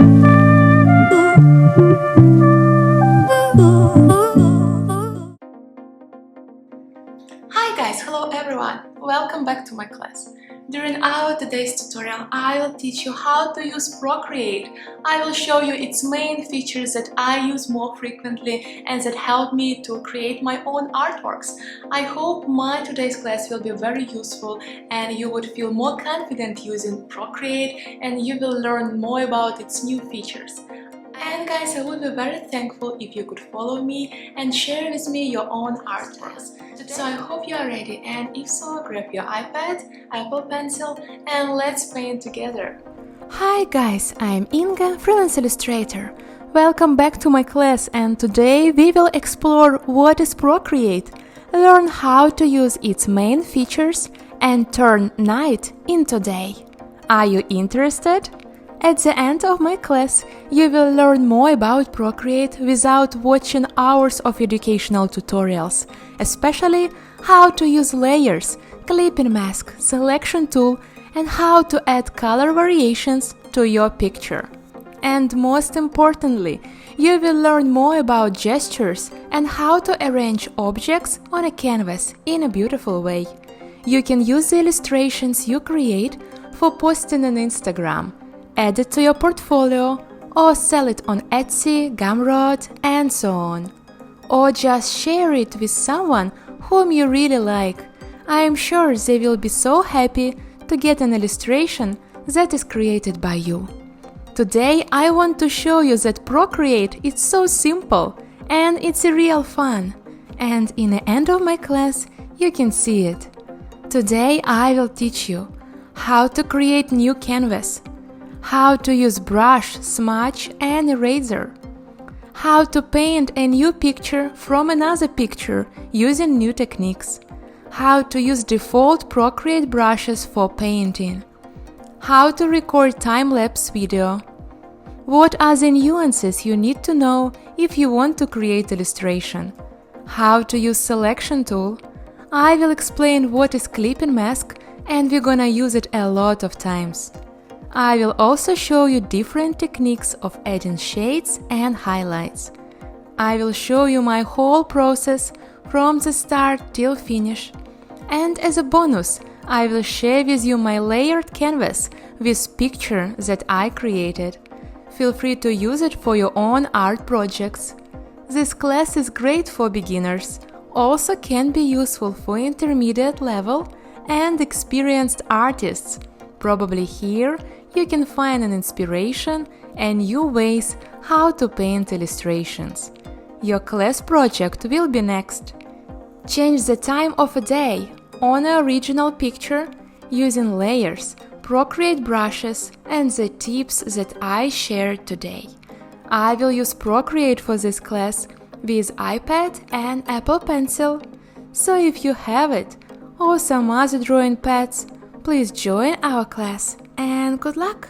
Hi guys, hello everyone! Welcome back to my class. During our today's tutorial, I will teach you how to use Procreate. I will show you its main features that I use more frequently and that help me to create my own artworks. I hope my today's class will be very useful and you would feel more confident using Procreate and you will learn more about its new features. And guys, I would be very thankful if you could follow me and share with me your own artworks. So I hope you are ready, and if so, grab your iPad, Apple Pencil, and let's paint together. Hi guys, I'm Inga, freelance illustrator. Welcome back to my class, and today we will explore what is Procreate, learn how to use its main features, and turn night into day. Are you interested? At the end of my class, you will learn more about Procreate without watching hours of educational tutorials, especially how to use layers, clipping mask, selection tool, and how to add color variations to your picture. And most importantly, you will learn more about gestures and how to arrange objects on a canvas in a beautiful way. You can use the illustrations you create for posting on Instagram, add it to your portfolio, or sell it on Etsy, Gumroad, and so on. Or just share it with someone whom you really like. I am sure they will be so happy to get an illustration that is created by you. Today I want to show you that Procreate is so simple and it's a real fun. And in the end of my class you can see it. Today I will teach you how to create new canvas, how to use brush, smudge and eraser, how to paint a new picture from another picture using new techniques, how to use default Procreate brushes for painting, how to record time-lapse video, what are the nuances you need to know if you want to create illustration, how to use selection tool. I will explain what is clipping mask and we're gonna use it a lot of times. I will also show you different techniques of adding shades and highlights. I will show you my whole process from the start till finish. And as a bonus, I will share with you my layered canvas with picture that I created. Feel free to use it for your own art projects. This class is great for beginners, also can be useful for intermediate level and experienced artists. Probably here you can find an inspiration and new ways how to paint illustrations. Your class project will be next. Change the time of a day on an original picture using layers, Procreate brushes and the tips that I shared today. I will use Procreate for this class with iPad and Apple Pencil. So if you have it or some other drawing pads, please join our class and good luck!